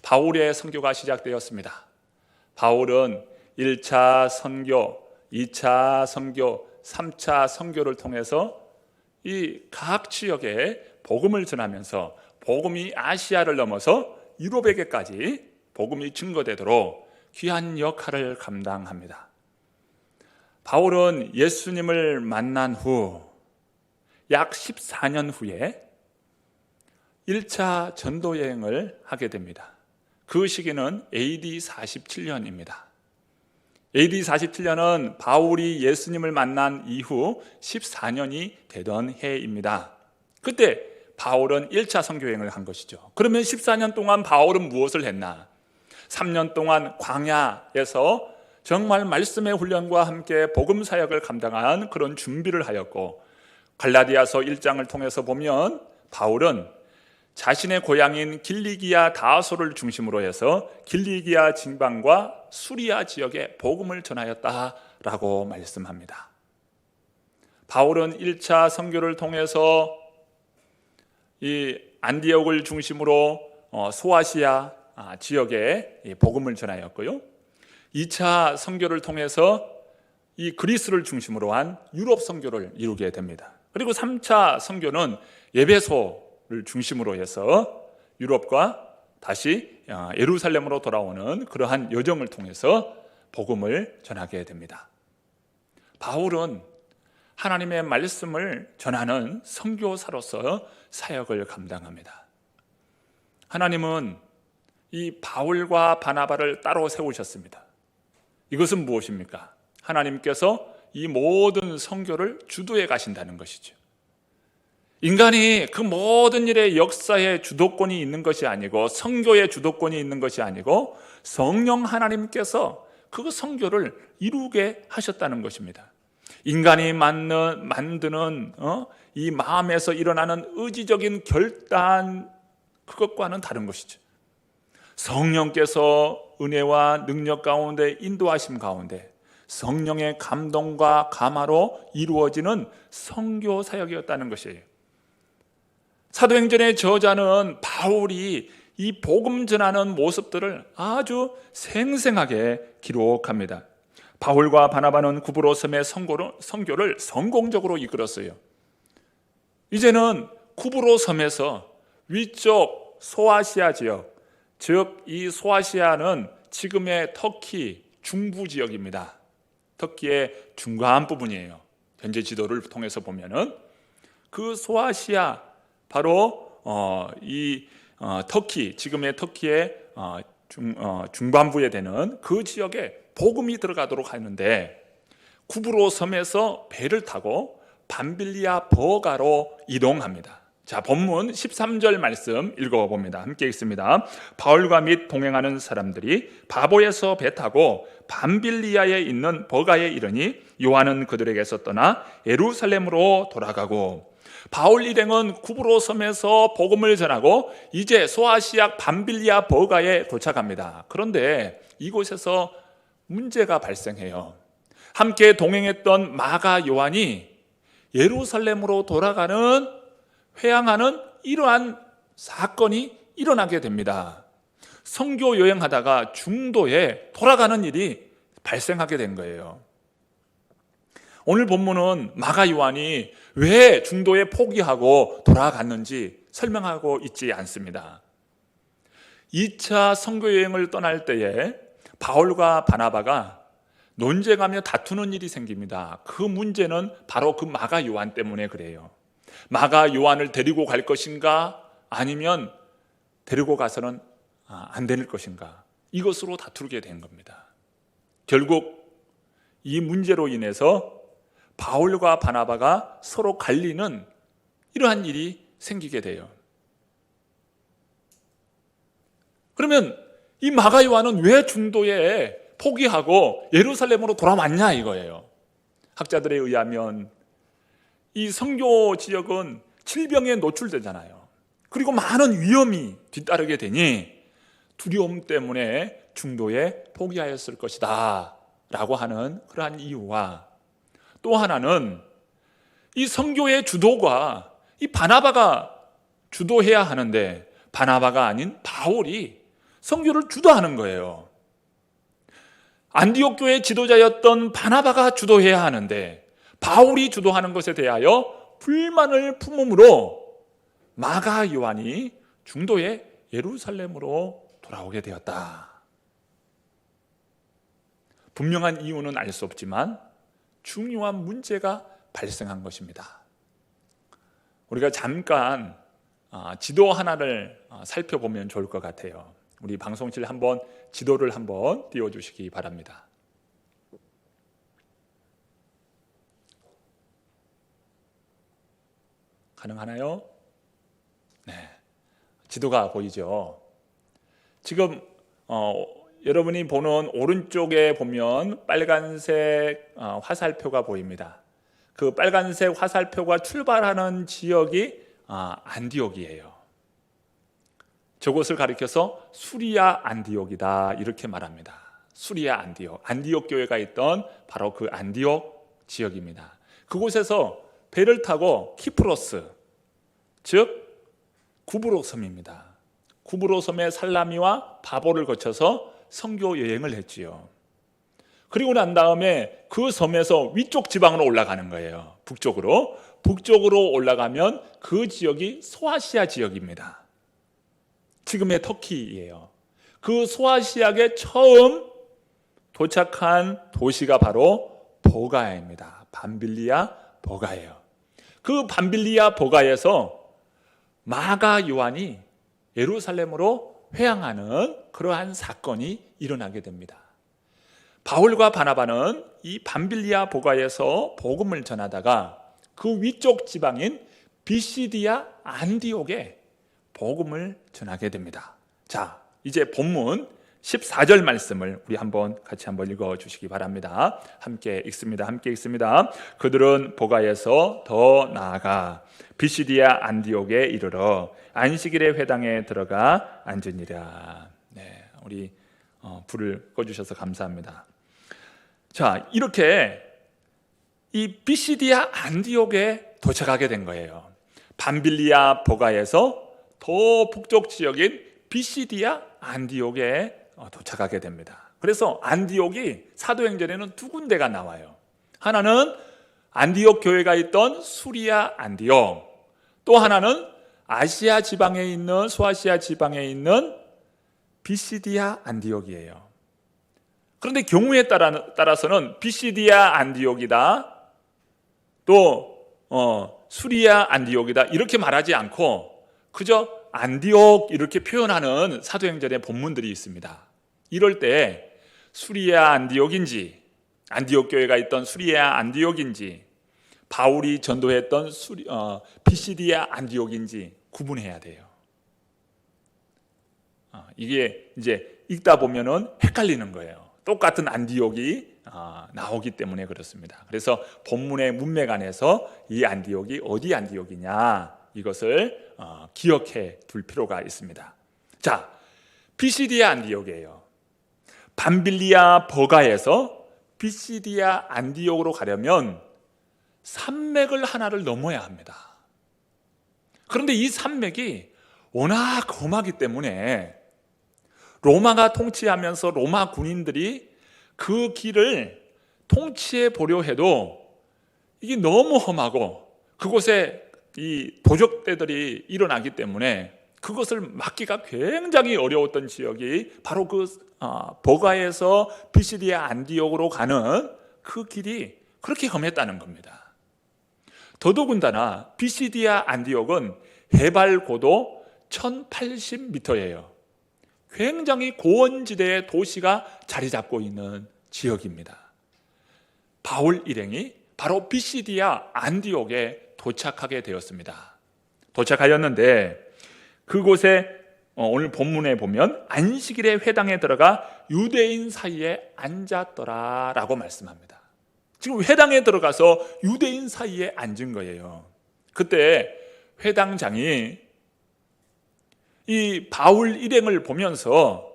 바울의 선교가 시작되었습니다. 바울은 1차 선교, 2차 선교, 3차 선교를 통해서 이 각 지역에 복음을 전하면서 복음이 아시아를 넘어서 유럽에게까지 복음이 증거되도록 귀한 역할을 감당합니다. 바울은 예수님을 만난 후 약 14년 후에 1차 전도 여행을 하게 됩니다. 그 시기는 AD 47년입니다. AD 47년은 바울이 예수님을 만난 이후 14년이 되던 해입니다. 그때 바울은 1차 선교 여행을 한 것이죠. 그러면 14년 동안 바울은 무엇을 했나? 3년 동안 광야에서 정말 말씀의 훈련과 함께 복음 사역을 감당한 그런 준비를 하였고, 갈라디아서 1장을 통해서 보면 바울은 자신의 고향인 길리기아 다소를 중심으로 해서 길리기아 진방과 수리아 지역에 복음을 전하였다라고 말씀합니다. 바울은 1차 선교를 통해서 이 안디옥을 중심으로 소아시아 지역에 복음을 전하였고요. 2차 선교를 통해서 이 그리스를 중심으로 한 유럽 선교를 이루게 됩니다. 그리고 3차 선교는 에베소를 중심으로 해서 유럽과 다시 예루살렘으로 돌아오는 그러한 여정을 통해서 복음을 전하게 됩니다. 바울은 하나님의 말씀을 전하는 선교사로서 사역을 감당합니다. 하나님은 이 바울과 바나바를 따로 세우셨습니다. 이것은 무엇입니까? 하나님께서 이 모든 선교를 주도해 가신다는 것이죠. 인간이 그 모든 일의 역사에 주도권이 있는 것이 아니고, 선교의 주도권이 있는 것이 아니고, 성령 하나님께서 그 선교를 이루게 하셨다는 것입니다. 인간이 만드는 이 마음에서 일어나는 의지적인 결단, 그것과는 다른 것이죠. 성령께서 은혜와 능력 가운데, 인도하심 가운데 성령의 감동과 감화로 이루어지는 선교 사역이었다는 것이에요. 사도행전의 저자는 바울이 이 복음 전하는 모습들을 아주 생생하게 기록합니다. 바울과 바나바는 구브로 섬의 선교를 성공적으로 이끌었어요. 이제는 구브로 섬에서 위쪽 소아시아 지역, 즉 이 소아시아는 지금의 터키 중부 지역입니다. 터키의 중간 부분이에요. 현재 지도를 통해서 보면은 그 소아시아, 바로 터키, 지금의 터키의 중반부에 되는 그 지역에 복음이 들어가도록 하는데, 구브로 섬에서 배를 타고 밤빌리아 버가로 이동합니다. 자, 본문 13절 말씀 읽어봅니다. 함께 읽습니다. 바울과 및 동행하는 사람들이 바보에서 배 타고 밤빌리아에 있는 버가에 이르니 요한은 그들에게서 떠나 예루살렘으로 돌아가고, 바울 일행은 구브로 섬에서 복음을 전하고 이제 소아시아 밤빌리아 버가에 도착합니다. 그런데 이곳에서 문제가 발생해요. 함께 동행했던 마가 요한이 예루살렘으로 돌아가는, 회항하는 이러한 사건이 일어나게 됩니다. 선교 여행하다가 중도에 돌아가는 일이 발생하게 된 거예요. 오늘 본문은 마가 요한이 왜 중도에 포기하고 돌아갔는지 설명하고 있지 않습니다. 2차 선교 여행을 떠날 때에 바울과 바나바가 논쟁하며 다투는 일이 생깁니다. 그 문제는 바로 그 마가 요한 때문에 그래요. 마가 요한을 데리고 갈 것인가, 아니면 데리고 가서는 안 될 것인가, 이것으로 다투게 된 겁니다. 결국 이 문제로 인해서 바울과 바나바가 서로 갈리는 이러한 일이 생기게 돼요. 그러면 이 마가 요한은 왜 중도에 포기하고 예루살렘으로 돌아왔냐 이거예요. 학자들에 의하면 이 선교 지역은 질병에 노출되잖아요. 그리고 많은 위험이 뒤따르게 되니 두려움 때문에 중도에 포기하였을 것이다 라고 하는 그러한 이유와, 또 하나는 이 선교의 주도가 이 바나바가 주도해야 하는데 바나바가 아닌 바울이 선교를 주도하는 거예요. 안디옥 교회 지도자였던 바나바가 주도해야 하는데 바울이 주도하는 것에 대하여 불만을 품음으로 마가 요한이 중도의 예루살렘으로 돌아오게 되었다. 분명한 이유는 알 수 없지만 중요한 문제가 발생한 것입니다. 우리가 잠깐 지도 하나를 살펴보면 좋을 것 같아요. 우리 방송실 한번 지도를 한번 띄워주시기 바랍니다. 가능하나요? 네, 지도가 보이죠? 지금 여러분이 보는 오른쪽에 보면 빨간색 화살표가 보입니다. 그 빨간색 화살표가 출발하는 지역이 안디옥이에요. 저곳을 가리켜서 수리아 안디옥이다 이렇게 말합니다. 수리아 안디옥, 안디옥 교회가 있던 바로 그 안디옥 지역입니다. 그곳에서 배를 타고 키프로스, 즉 구브로 섬입니다. 구브로 섬의 살라미와 바보를 거쳐서 선교 여행을 했지요. 그리고 난 다음에 그 섬에서 위쪽 지방으로 올라가는 거예요. 북쪽으로 올라가면 그 지역이 소아시아 지역입니다. 지금의 터키예요. 그 소아시아에 처음 도착한 도시가 바로 보가입니다. 밤빌리아 보가예요. 그 밤빌리아 보가에서 마가 요한이 예루살렘으로 회항하는 그러한 사건이 일어나게 됩니다. 바울과 바나바는 이 밤빌리아 보가에서 복음을 전하다가 그 위쪽 지방인 비시디아 안디옥에 복음을 전하게 됩니다. 자, 이제 본문 14절 말씀을 우리 같이 한번 읽어 주시기 바랍니다. 함께 읽습니다. 그들은 보가에서 더 나아가 비시디아 안디옥에 이르러 안식일의 회당에 들어가 앉으니라. 네, 우리 불을 꺼주셔서 감사합니다. 자, 이렇게 이 비시디아 안디옥에 도착하게 된 거예요. 밤빌리아 보가에서 더 북쪽 지역인 비시디아 안디옥에 도착하게 됩니다. 그래서 안디옥이 사도행전에는 두 군데가 나와요. 하나는 안디옥 교회가 있던 수리아 안디옥, 또 하나는 아시아 지방에 있는 소아시아 지방에 있는 비시디아 안디옥이에요. 그런데 경우에 따라서는 비시디아 안디옥이다, 또 수리아 안디옥이다 이렇게 말하지 않고 그저 안디옥 이렇게 표현하는 사도행전의 본문들이 있습니다. 이럴 때 수리아 안디옥인지 안디옥 교회가 있던 수리아 안디옥인지 바울이 전도했던 비시디아 안디옥인지 구분해야 돼요. 이게 이제 읽다 보면은 헷갈리는 거예요. 똑같은 안디옥이 나오기 때문에 그렇습니다. 그래서 본문의 문맥 안에서 이 안디옥이 어디 안디옥이냐 이것을 기억해 둘 필요가 있습니다. 자, 비시디아 안디옥이에요. 밤빌리아 버가에서 비시디아 안디옥으로 가려면 산맥을 하나를 넘어야 합니다. 그런데 이 산맥이 워낙 험하기 때문에 로마가 통치하면서 로마 군인들이 그 길을 통치해 보려 해도 이게 너무 험하고 그곳에 이 도적대들이 일어나기 때문에 그것을 막기가 굉장히 어려웠던 지역이 바로 그 버가에서 비시디아 안디옥으로 가는 그 길이 그렇게 험했다는 겁니다. 더더군다나 비시디아 안디옥은 해발 고도 1080m예요. 굉장히 고원지대의 도시가 자리 잡고 있는 지역입니다. 바울 일행이 바로 비시디아 안디옥에 도착하게 되었습니다. 도착하였는데 그곳에 오늘 본문에 보면 안식일의 회당에 들어가 유대인 사이에 앉았더라라고 말씀합니다. 지금 회당에 들어가서 유대인 사이에 앉은 거예요. 그때 회당장이 이 바울 일행을 보면서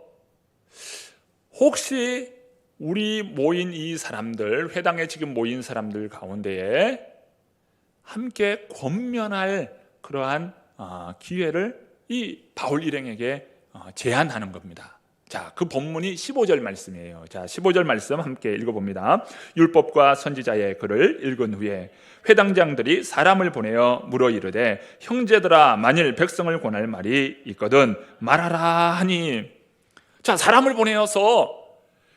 혹시 우리 모인 이 사람들, 회당에 지금 모인 사람들 가운데에 함께 권면할 그러한 기회를 이 바울 일행에게 제안하는 겁니다. 자, 그 본문이 15절 말씀이에요. 자, 15절 말씀 함께 읽어봅니다. 율법과 선지자의 글을 읽은 후에 회당장들이 사람을 보내어 물어 이르되 형제들아 만일 백성을 권할 말이 있거든 말하라 하니. 자, 사람을 보내어서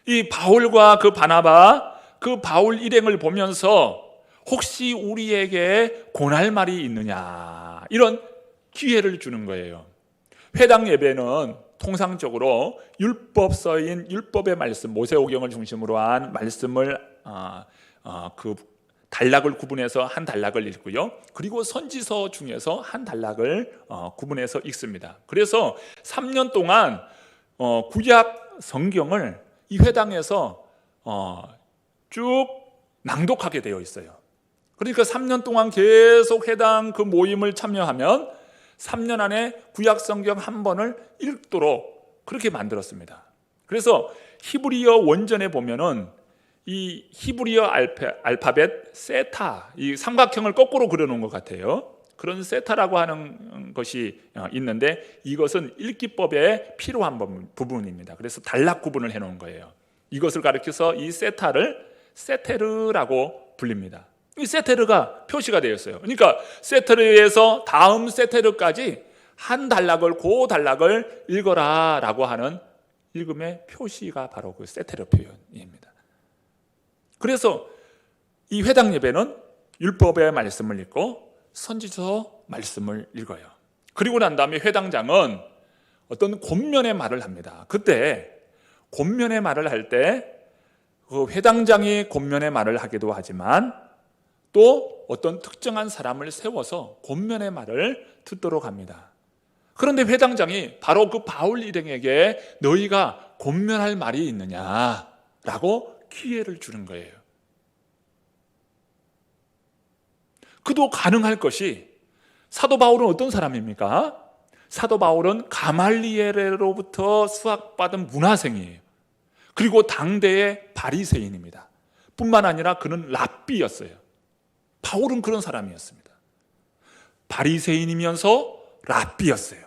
이 바울과 그 바나바, 그 바울 일행을 보면서 혹시 우리에게 권할 말이 있느냐, 이런 기회를 주는 거예요. 회당 예배는 통상적으로 율법서인 율법의 말씀, 모세오경을 중심으로 한 말씀을 그 단락을 구분해서 한 단락을 읽고요. 그리고 선지서 중에서 한 단락을 구분해서 읽습니다. 그래서 3년 동안 구약 성경을 이 회당에서 쭉 낭독하게 되어 있어요. 그러니까 3년 동안 계속 회당 그 모임을 참여하면 3년 안에 구약 성경 한 번을 읽도록 그렇게 만들었습니다. 그래서 히브리어 원전에 보면은 이 히브리어 알파벳 세타, 이 삼각형을 거꾸로 그려놓은 것 같아요. 그런 세타라고 하는 것이 있는데 이것은 읽기법에 필요한 부분입니다. 그래서 단락 구분을 해놓은 거예요. 이것을 가리켜서 이 세타를 세테르라고 불립니다. 이 세테르가 표시가 되어 있어요. 그러니까 세테르에서 다음 세테르까지 한 단락을, 그 단락을 읽어라 라고 하는 읽음의 표시가 바로 그 세테르 표현입니다. 그래서 이 회당 예배는 율법의 말씀을 읽고 선지서 말씀을 읽어요. 그리고 난 다음에 회당장은 어떤 권면의 말을 합니다. 그때 권면의 말을 할 때 그 회당장이 권면의 말을 하기도 하지만 또 어떤 특정한 사람을 세워서 권면의 말을 듣도록 합니다. 그런데 회당장이 바로 그 바울 일행에게 너희가 권면할 말이 있느냐라고 기회를 주는 거예요. 그도 가능할 것이, 사도 바울은 어떤 사람입니까? 사도 바울은 가말리엘로부터 수학받은 문화생이에요. 그리고 당대의 바리새인입니다. 뿐만 아니라 그는 랍비였어요. 바울은 그런 사람이었습니다. 바리새인이면서 랍비였어요.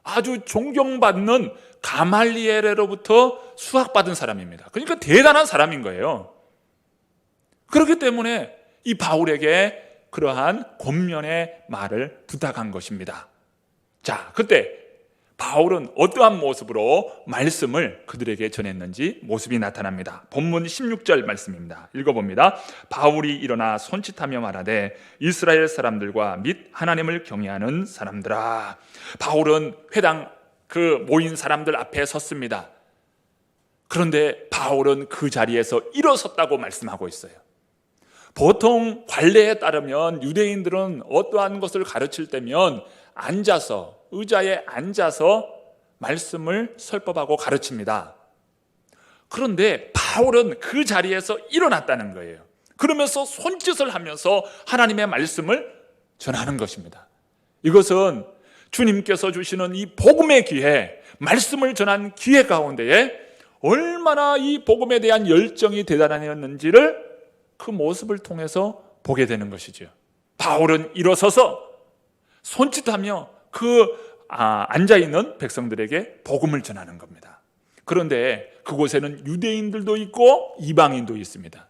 아주 존경받는 가말리엘로부터 수학받은 사람입니다. 그러니까 대단한 사람인 거예요. 그렇기 때문에 이 바울에게 그러한 권면의 말을 부탁한 것입니다. 자, 그때 바울은 어떠한 모습으로 말씀을 그들에게 전했는지 모습이 나타납니다. 본문 16절 말씀입니다. 읽어봅니다. 바울이 일어나 손짓하며 말하되 이스라엘 사람들과 및 하나님을 경외하는 사람들아. 바울은 회당 그 모인 사람들 앞에 섰습니다. 그런데 바울은 그 자리에서 일어섰다고 말씀하고 있어요. 보통 관례에 따르면 유대인들은 어떠한 것을 가르칠 때면 앉아서, 의자에 앉아서 말씀을 설법하고 가르칩니다. 그런데 바울은 그 자리에서 일어났다는 거예요. 그러면서 손짓을 하면서 하나님의 말씀을 전하는 것입니다. 이것은 주님께서 주시는 이 복음의 기회, 말씀을 전한 기회 가운데에 얼마나 이 복음에 대한 열정이 대단하였는지를 그 모습을 통해서 보게 되는 것이죠. 바울은 일어서서 손짓하며 앉아있는 백성들에게 복음을 전하는 겁니다. 그런데 그곳에는 유대인들도 있고 이방인도 있습니다.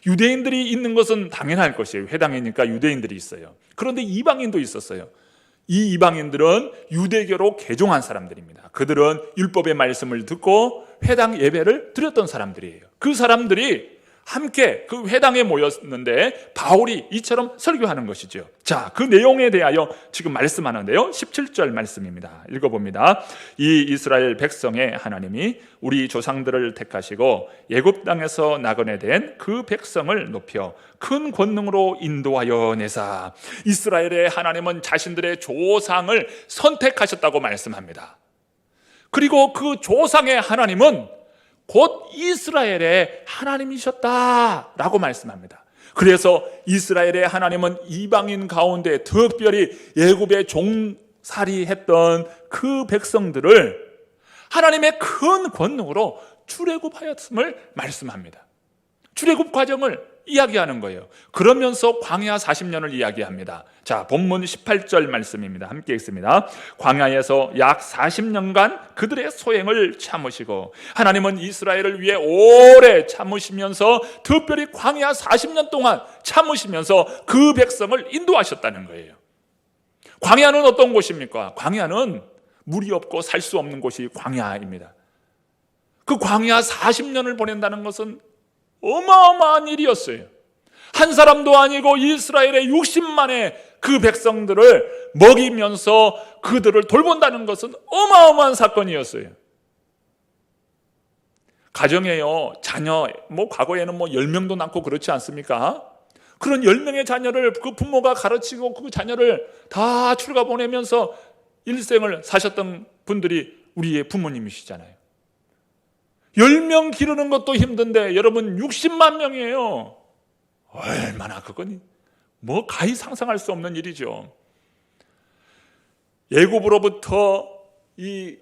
유대인들이 있는 것은 당연할 것이에요. 회당이니까 유대인들이 있어요. 그런데 이방인도 있었어요. 이 이방인들은 유대교로 개종한 사람들입니다. 그들은 율법의 말씀을 듣고 회당 예배를 드렸던 사람들이에요. 그 사람들이 함께 그 회당에 모였는데 바울이 이처럼 설교하는 것이죠. 자, 그 내용에 대하여 지금 말씀하는데요. 17절 말씀입니다. 읽어봅니다. 이 이스라엘 백성의 하나님이 우리 조상들을 택하시고 애굽 땅에서 나그네된 그 백성을 높여 큰 권능으로 인도하여 내사. 이스라엘의 하나님은 자신들의 조상을 선택하셨다고 말씀합니다. 그리고 그 조상의 하나님은 곧 이스라엘의 하나님이셨다라고 말씀합니다. 그래서 이스라엘의 하나님은 이방인 가운데 특별히 애굽에 종살이했던 그 백성들을 하나님의 큰 권능으로 출애굽하였음을 말씀합니다. 출애굽 과정을 이야기하는 거예요. 그러면서 광야 40년을 이야기합니다. 자, 본문 18절 말씀입니다. 함께 읽습니다. 광야에서 약 40년간 그들의 소행을 참으시고, 하나님은 이스라엘을 위해 오래 참으시면서 특별히 광야 40년 동안 참으시면서 그 백성을 인도하셨다는 거예요. 광야는 어떤 곳입니까? 광야는 물이 없고 살 수 없는 곳이 광야입니다. 그 광야 40년을 보낸다는 것은 어마어마한 일이었어요. 한 사람도 아니고 이스라엘의 60만의 그 백성들을 먹이면서 그들을 돌본다는 것은 어마어마한 사건이었어요. 가정에요, 자녀, 과거에는 10명도 낳고 그렇지 않습니까? 그런 10명의 자녀를 그 부모가 가르치고 그 자녀를 다 출가 보내면서 일생을 사셨던 분들이 우리의 부모님이시잖아요. 10명 기르는 것도 힘든데 여러분 60만 명이에요. 얼마나 그건 가히 상상할 수 없는 일이죠. 애굽으로부터 이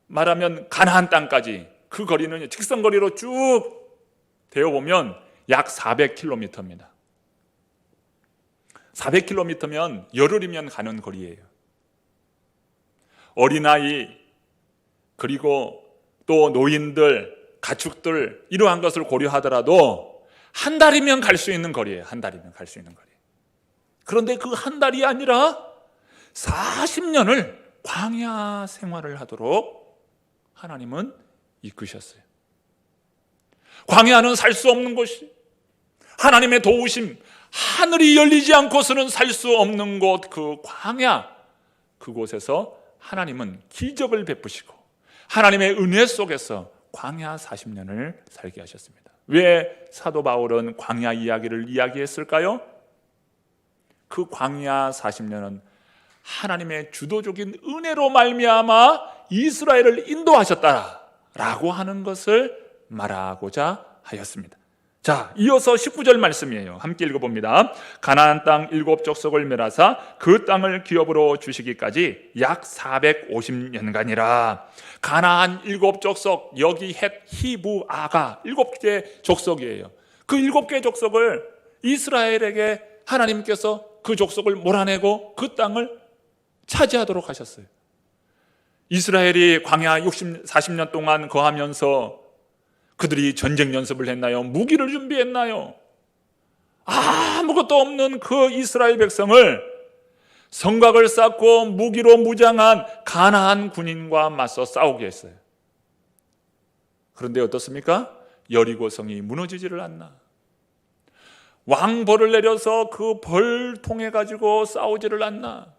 말하면 가나안 땅까지 그 거리는 직선거리로 쭉 되어보면 약 400km입니다. 400km면 열흘이면 가는 거리예요. 어린아이 그리고 또 노인들, 가축들 이러한 것을 고려하더라도 한 달이면 갈 수 있는 거리예요. 한 달이면 갈 수 있는 거리. 그런데 그 한 달이 아니라 40년을 광야 생활을 하도록 하나님은 이끄셨어요. 광야는 살 수 없는 곳이, 하나님의 도우심, 하늘이 열리지 않고서는 살 수 없는 곳, 그 광야, 그곳에서 하나님은 기적을 베푸시고 하나님의 은혜 속에서 광야 40년을 살게 하셨습니다. 왜 사도 바울은 광야 이야기를 이야기했을까요? 그 광야 40년은 하나님의 주도적인 은혜로 말미암아 이스라엘을 인도하셨다라고 하는 것을 말하고자 하였습니다. 자, 이어서 19절 말씀이에요. 함께 읽어봅니다. 가나안 땅 7족속을 멸하사 그 땅을 기업으로 주시기까지 약 450년간이라. 가나안 7족속, 여기 헷, 히브, 아가 7개 족속이에요. 그 7개 족속을 이스라엘에게 하나님께서 그 족속을 몰아내고 그 땅을 차지하도록 하셨어요. 이스라엘이 광야 40년 동안 거하면서 그들이 전쟁 연습을 했나요? 무기를 준비했나요? 아무것도 없는 그 이스라엘 백성을 성곽을 쌓고 무기로 무장한 가나안 군인과 맞서 싸우게 했어요. 그런데 어떻습니까? 여리고성이 무너지지를 않나. 왕벌을 내려서 그 벌 통해 가지고 싸우지를 않나.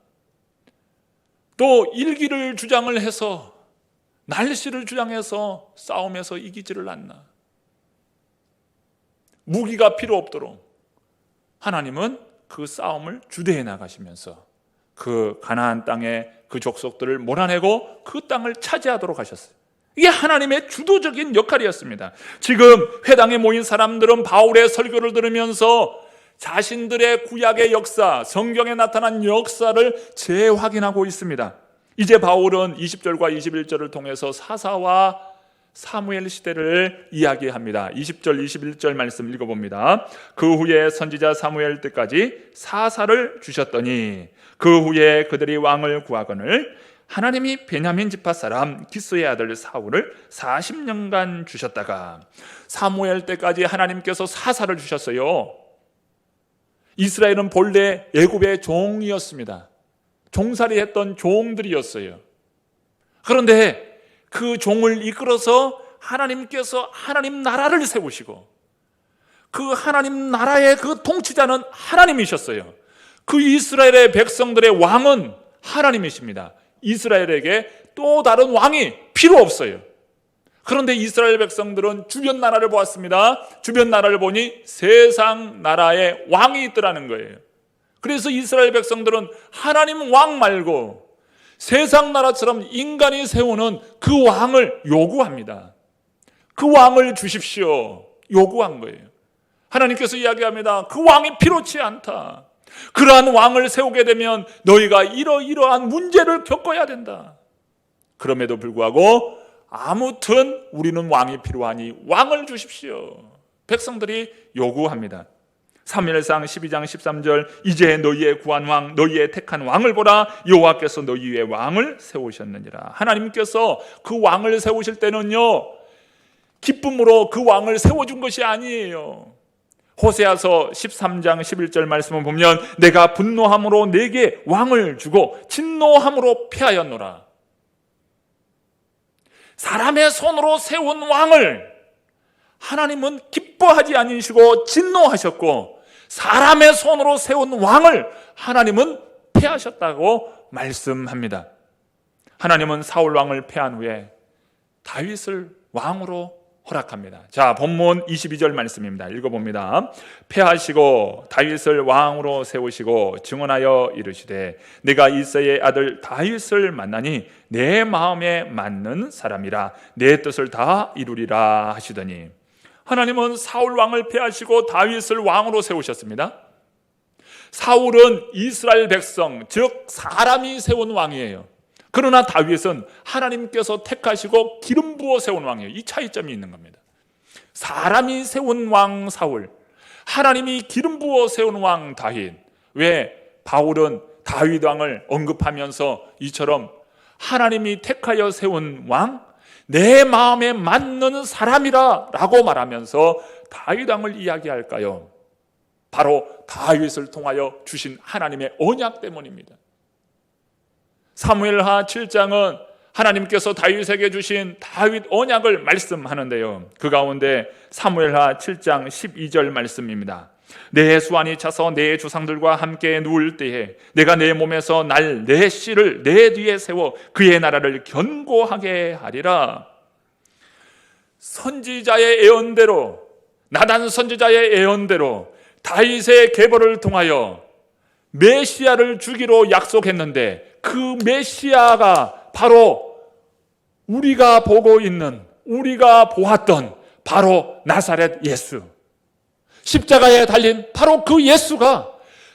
또 일기를 주장을 해서, 날씨를 주장해서 싸움에서 이기지를 않나. 무기가 필요 없도록 하나님은 그 싸움을 주대해 나가시면서 그 가나안 땅의 그 족속들을 몰아내고 그 땅을 차지하도록 하셨어요. 이게 하나님의 주도적인 역할이었습니다. 지금 회당에 모인 사람들은 바울의 설교를 들으면서 자신들의 구약의 역사, 성경에 나타난 역사를 재확인하고 있습니다. 이제 바울은 20절과 21절을 통해서 사사와 사무엘 시대를 이야기합니다. 20절, 21절 말씀 읽어봅니다. 그 후에 선지자 사무엘 때까지 사사를 주셨더니 그 후에 그들이 왕을 구하거늘 하나님이 베냐민 지파 사람 기스의 아들 사울을 40년간 주셨다가 사무엘 때까지 하나님께서 사사를 주셨어요. 이스라엘은 본래 애굽의 종이었습니다. 종살이 했던 종들이었어요. 그런데 그 종을 이끌어서 하나님께서 하나님 나라를 세우시고 그 하나님 나라의 그 통치자는 하나님이셨어요. 그 이스라엘의 백성들의 왕은 하나님이십니다. 이스라엘에게 또 다른 왕이 필요 없어요. 그런데 이스라엘 백성들은 주변 나라를 보았습니다. 주변 나라를 보니 세상 나라의 왕이 있더라는 거예요. 그래서 이스라엘 백성들은 하나님 왕 말고 세상 나라처럼 인간이 세우는 그 왕을 요구합니다. 그 왕을 주십시오. 요구한 거예요. 하나님께서 이야기합니다. 그 왕이 필요치 않다. 그러한 왕을 세우게 되면 너희가 이러이러한 문제를 겪어야 된다. 그럼에도 불구하고 아무튼 우리는 왕이 필요하니 왕을 주십시오. 백성들이 요구합니다. 사무엘상 12장 13절 이제 너희의 구한 왕 너희의 택한 왕을 보라 여호와께서 너희 위에 왕을 세우셨느니라. 하나님께서 그 왕을 세우실 때는요 기쁨으로 그 왕을 세워준 것이 아니에요. 호세아서 13장 11절 말씀을 보면 내가 분노함으로 내게 왕을 주고 진노함으로 패하였노라. 사람의 손으로 세운 왕을 하나님은 기뻐하지 않으시고 진노하셨고 사람의 손으로 세운 왕을 하나님은 패하셨다고 말씀합니다. 하나님은 사울 왕을 패한 후에 다윗을 왕으로 허락합니다. 자, 본문 22절 말씀입니다. 읽어봅니다. 패하시고 다윗을 왕으로 세우시고 증언하여 이르시되 내가 이새의 아들 다윗을 만나니 내 마음에 맞는 사람이라 내 뜻을 다 이루리라 하시더니 하나님은 사울 왕을 패하시고 다윗을 왕으로 세우셨습니다. 사울은 이스라엘 백성, 즉 사람이 세운 왕이에요. 그러나 다윗은 하나님께서 택하시고 기름 부어 세운 왕이에요. 이 차이점이 있는 겁니다. 사람이 세운 왕 사울, 하나님이 기름 부어 세운 왕 다윗. 왜 바울은 다윗 왕을 언급하면서 이처럼 하나님이 택하여 세운 왕, 내 마음에 맞는 사람이라 라고 말하면서 다윗 왕을 이야기할까요? 바로 다윗을 통하여 주신 하나님의 언약 때문입니다. 사무엘하 7장은 하나님께서 다윗에게 주신 다윗 언약을 말씀하는데요. 그 가운데 사무엘하 7장 12절 말씀입니다. 내 수완이 차서 내 주상들과 함께 누울 때에 내가 내 몸에서 날 내 씨를 내 뒤에 세워 그의 나라를 견고하게 하리라. 선지자의 예언대로, 나단 선지자의 예언대로 다윗의 계보를 통하여 메시아를 주기로 약속했는데 그 메시아가 바로 우리가 보고 있는, 우리가 보았던 바로 나사렛 예수, 십자가에 달린 바로 그 예수가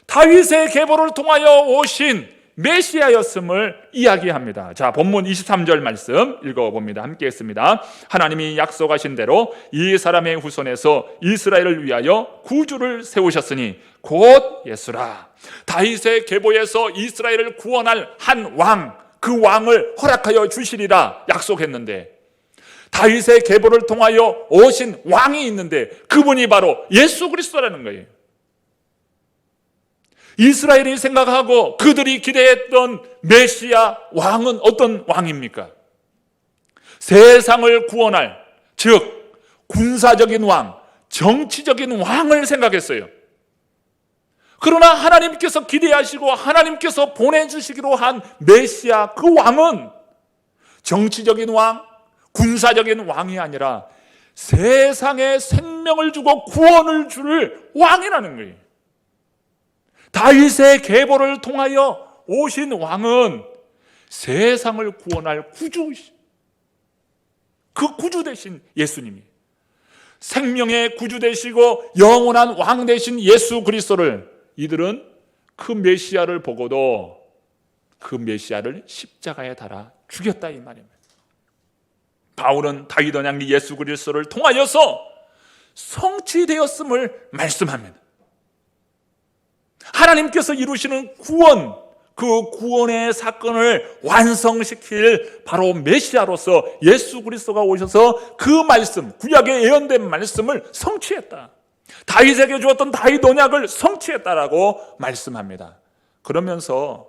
다윗의 계보를 통하여 오신 메시아였음을 이야기합니다. 자, 본문 23절 말씀 읽어봅니다. 함께 했습니다. 하나님이 약속하신 대로 이 사람의 후손에서 이스라엘을 위하여 구주를 세우셨으니 곧 예수라. 다윗의 계보에서 이스라엘을 구원할 한 왕, 그 왕을 허락하여 주시리라 약속했는데 다윗의 계보를 통하여 오신 왕이 있는데 그분이 바로 예수 그리스도라는 거예요. 이스라엘이 생각하고 그들이 기대했던 메시아 왕은 어떤 왕입니까? 세상을 구원할, 즉 군사적인 왕, 정치적인 왕을 생각했어요. 그러나 하나님께서 기대하시고 하나님께서 보내주시기로 한 메시아 그 왕은 정치적인 왕, 군사적인 왕이 아니라 세상에 생명을 주고 구원을 줄 왕이라는 거예요. 다윗의 계보를 통하여 오신 왕은 세상을 구원할 구주, 그 구주 되신 예수님이 생명의 구주 되시고 영원한 왕 되신 예수 그리스도를 이들은 그 메시아를 보고도 그 메시아를 십자가에 달아 죽였다 이 말입니다. 바울은 다윗 언약이 예수 그리스도를 통하여서 성취되었음을 말씀합니다. 하나님께서 이루시는 구원, 그 구원의 사건을 완성시킬 바로 메시아로서 예수 그리스도가 오셔서 그 말씀, 구약에 예언된 말씀을 성취했다. 다윗에게 주었던 다윗 언약을 성취했다라고 말씀합니다. 그러면서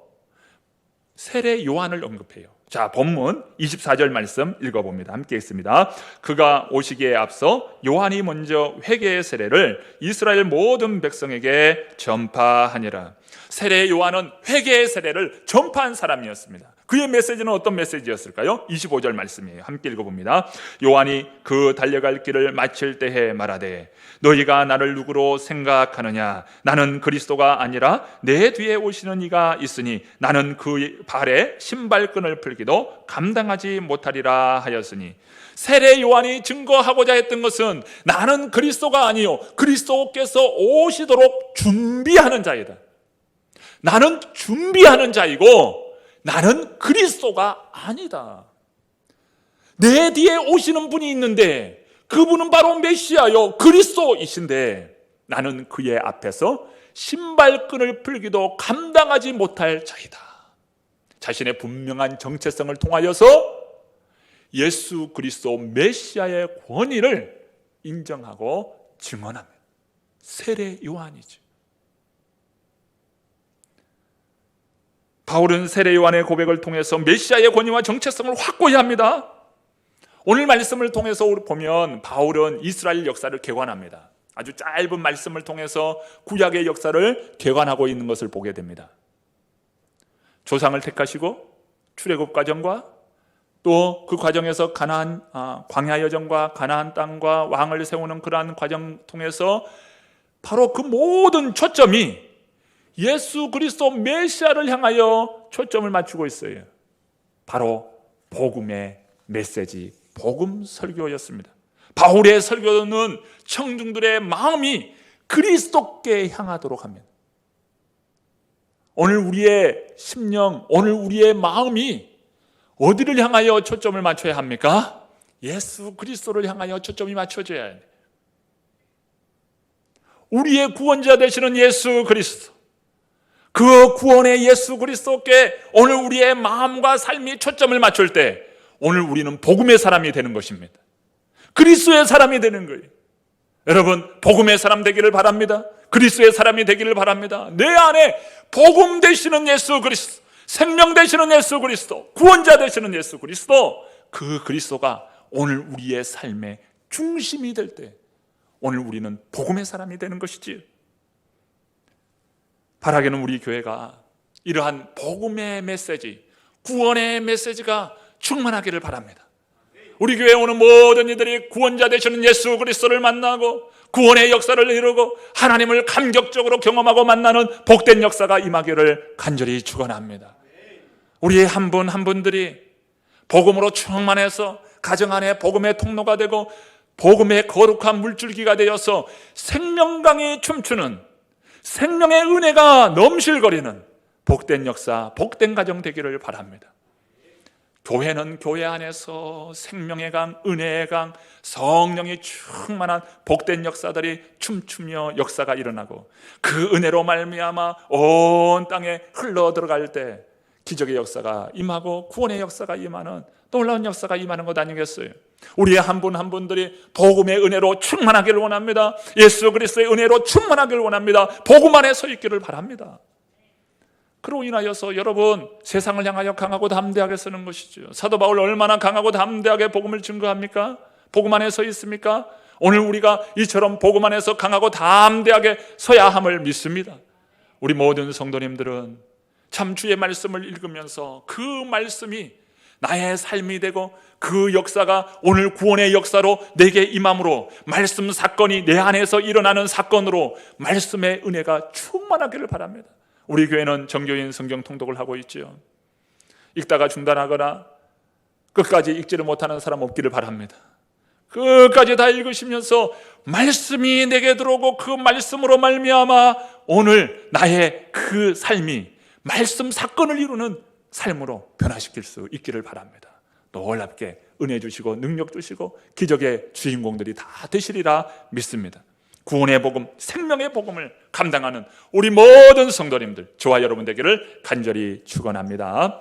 세례 요한을 언급해요. 자, 본문 24절 말씀 읽어봅니다. 함께 있습니다. 그가 오시기에 앞서 요한이 먼저 회개의 세례를 이스라엘 모든 백성에게 전파하니라. 세례 요한은 회개의 세례를 전파한 사람이었습니다. 그의 메시지는 어떤 메시지였을까요? 25절 말씀이에요. 함께 읽어봅니다. 요한이 그 달려갈 길을 마칠 때에 말하되 너희가 나를 누구로 생각하느냐? 나는 그리스도가 아니라 내 뒤에 오시는 이가 있으니 나는 그 발에 신발끈을 풀기도 감당하지 못하리라 하였으니 세례 요한이 증거하고자 했던 것은 나는 그리스도가 아니요 그리스도께서 오시도록 준비하는 자이다. 나는 준비하는 자이고 나는 그리스도가 아니다. 내 뒤에 오시는 분이 있는데 그분은 바로 메시아요 그리스도이신데 나는 그의 앞에서 신발끈을 풀기도 감당하지 못할 자이다. 자신의 분명한 정체성을 통하여서 예수 그리스도 메시아의 권위를 인정하고 증언합니다. 세례 요한이죠. 바울은 세례 요한의 고백을 통해서 메시아의 권위와 정체성을 확고히 합니다. 오늘 말씀을 통해서 보면 바울은 이스라엘 역사를 개관합니다. 아주 짧은 말씀을 통해서 구약의 역사를 개관하고 있는 것을 보게 됩니다. 조상을 택하시고 출애굽 과정과 또 그 과정에서 가나안 광야 여정과 가나안 땅과 왕을 세우는 그러한 과정 통해서 바로 그 모든 초점이 예수 그리스도 메시아를 향하여 초점을 맞추고 있어요. 바로 복음의 메시지, 복음 설교였습니다. 바울의 설교는 청중들의 마음이 그리스도께 향하도록 합니다. 오늘 우리의 심령, 오늘 우리의 마음이 어디를 향하여 초점을 맞춰야 합니까? 예수 그리스도를 향하여 초점이 맞춰져야 해요. 우리의 구원자 되시는 예수 그리스도, 그 구원의 예수 그리스도께 오늘 우리의 마음과 삶이 초점을 맞출 때 오늘 우리는 복음의 사람이 되는 것입니다. 그리스도의 사람이 되는 거예요. 여러분, 복음의 사람 되기를 바랍니다. 그리스도의 사람이 되기를 바랍니다. 내 안에 복음 되시는 예수 그리스도, 생명 되시는 예수 그리스도, 구원자 되시는 예수 그리스도, 그 그리스도가 오늘 우리의 삶의 중심이 될 때 오늘 우리는 복음의 사람이 되는 것이지요. 바라기는 우리 교회가 이러한 복음의 메시지, 구원의 메시지가 충만하기를 바랍니다. 우리 교회에 오는 모든 이들이 구원자 되시는 예수 그리스도를 만나고 구원의 역사를 이루고 하나님을 감격적으로 경험하고 만나는 복된 역사가 임하기를 간절히 축원합니다. 우리 한 분 한 분들이 복음으로 충만해서 가정 안에 복음의 통로가 되고 복음의 거룩한 물줄기가 되어서 생명강이 춤추는 생명의 은혜가 넘실거리는 복된 역사, 복된 가정 되기를 바랍니다. 교회는 교회 안에서 생명의 강, 은혜의 강, 성령이 충만한 복된 역사들이 춤추며 역사가 일어나고 그 은혜로 말미암아 온 땅에 흘러 들어갈 때 기적의 역사가 임하고 구원의 역사가 임하는 놀라운 역사가 임하는 것 아니겠어요? 우리의 한 분 한 분들이 복음의 은혜로 충만하기를 원합니다. 예수 그리스도의 은혜로 충만하기를 원합니다. 복음 안에 서 있기를 바랍니다. 그로 인하여서 여러분 세상을 향하여 강하고 담대하게 서는 것이죠. 사도 바울 얼마나 강하고 담대하게 복음을 증거합니까? 복음 안에 서 있습니까? 오늘 우리가 이처럼 복음 안에서 강하고 담대하게 서야 함을 믿습니다. 우리 모든 성도님들은 참 주의 말씀을 읽으면서 그 말씀이 나의 삶이 되고 그 역사가 오늘 구원의 역사로 내게 임함으로 말씀 사건이 내 안에서 일어나는 사건으로 말씀의 은혜가 충만하기를 바랍니다. 우리 교회는 정교인 성경 통독을 하고 있죠. 읽다가 중단하거나 끝까지 읽지를 못하는 사람 없기를 바랍니다. 끝까지 다 읽으시면서 말씀이 내게 들어오고 그 말씀으로 말미암아 오늘 나의 그 삶이 말씀 사건을 이루는 삶으로 변화시킬 수 있기를 바랍니다. 놀랍게 은혜 주시고 능력 주시고 기적의 주인공들이 다 되시리라 믿습니다. 구원의 복음, 생명의 복음을 감당하는 우리 모든 성도님들, 저와 여러분 되기를 간절히 축원합니다.